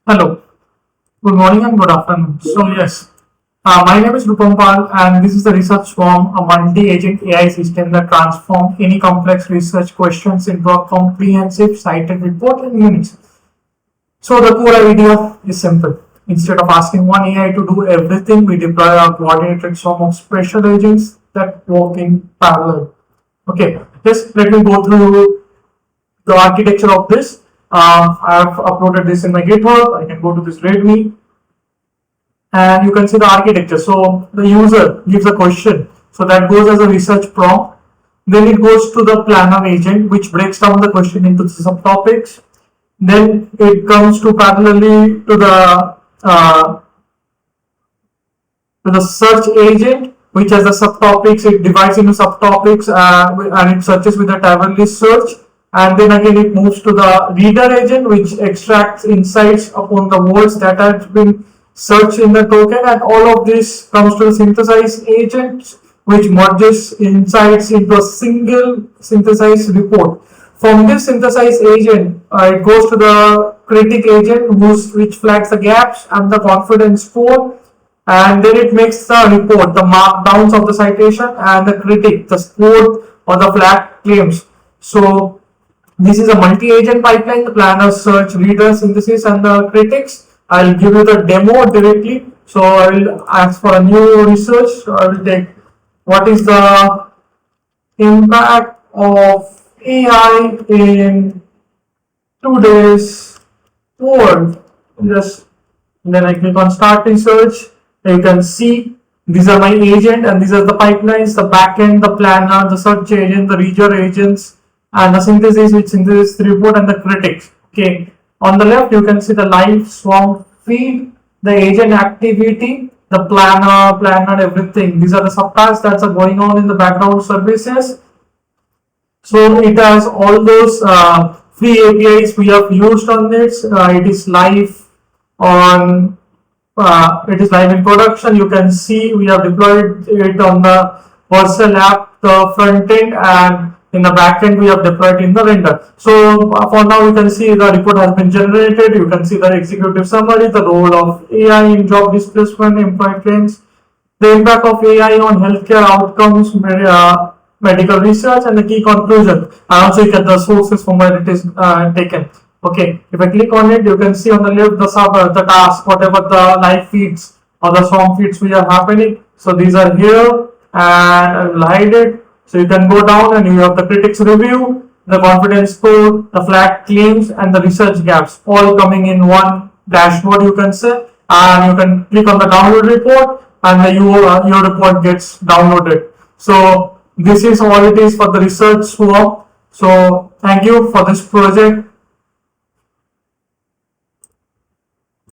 Hello, good morning and good afternoon. My name is Rupampal and this is the ResearchSwarm, a multi-agent AI system that transforms any complex research questions into a comprehensive cited report in minutes. So the core idea is simple. Instead of asking one AI to do everything, we deploy a coordinated swarm of special agents that work in parallel. Okay, just let me go through the architecture of this. I have uploaded this in my GitHub. I can go to this README and you can see the architecture. So the user gives a question. So that goes as a research prompt. Then it goes to the planner agent, which breaks down the question into subtopics. Then it comes to parallelly to the search agent, which has the subtopics. It divides into subtopics and it searches with a table list search. And then again it moves to the reader agent, which extracts insights upon the words that have been searched in the token, and all of this comes to the synthesize agent, which merges insights into a single synthesized report. From this synthesize agent, it goes to the critic agent, which flags the gaps and the confidence score, and then it makes the report, the markdowns of the citation, and the critic, the score or the flag claims. So this is a multi-agent pipeline, the planner, search, reader, synthesis, and the critics. I'll give you the demo directly. So I will ask for a new research. So I will take what is the impact of AI in today's world. Then I click on start research. You can see these are my agent and these are the pipelines, the backend, the planner, the search agent, the reader agents, and the synthesis, which synthesis the report, and the critics. Okay, on the left you can see the live swarm feed, the agent activity, the planner, everything. These are the subtasks that are going on in the background services. So it has all those free APIs we have used on this. It is live on. It is live in production. You can see we have deployed it on the Vercel app, the front end, and in the backend we have deployed in the render. So for now you can see the report has been generated. You can see the executive summary, the role of AI in job displacement, employee trends, the impact of AI on healthcare outcomes, medical research, and the key conclusion. I also get the sources from where it is taken. Okay, if I click on it, you can see on the left the task, whatever the live feeds or the swarm feeds which are happening. So these are here, and I will hide it. So you can go down and you have the critics review, the confidence score, the flag claims, and the research gaps all coming in one dashboard, you can say. And you can click on the download report and your report gets downloaded. So this is all it is for the ResearchSwarm. So thank you for this project.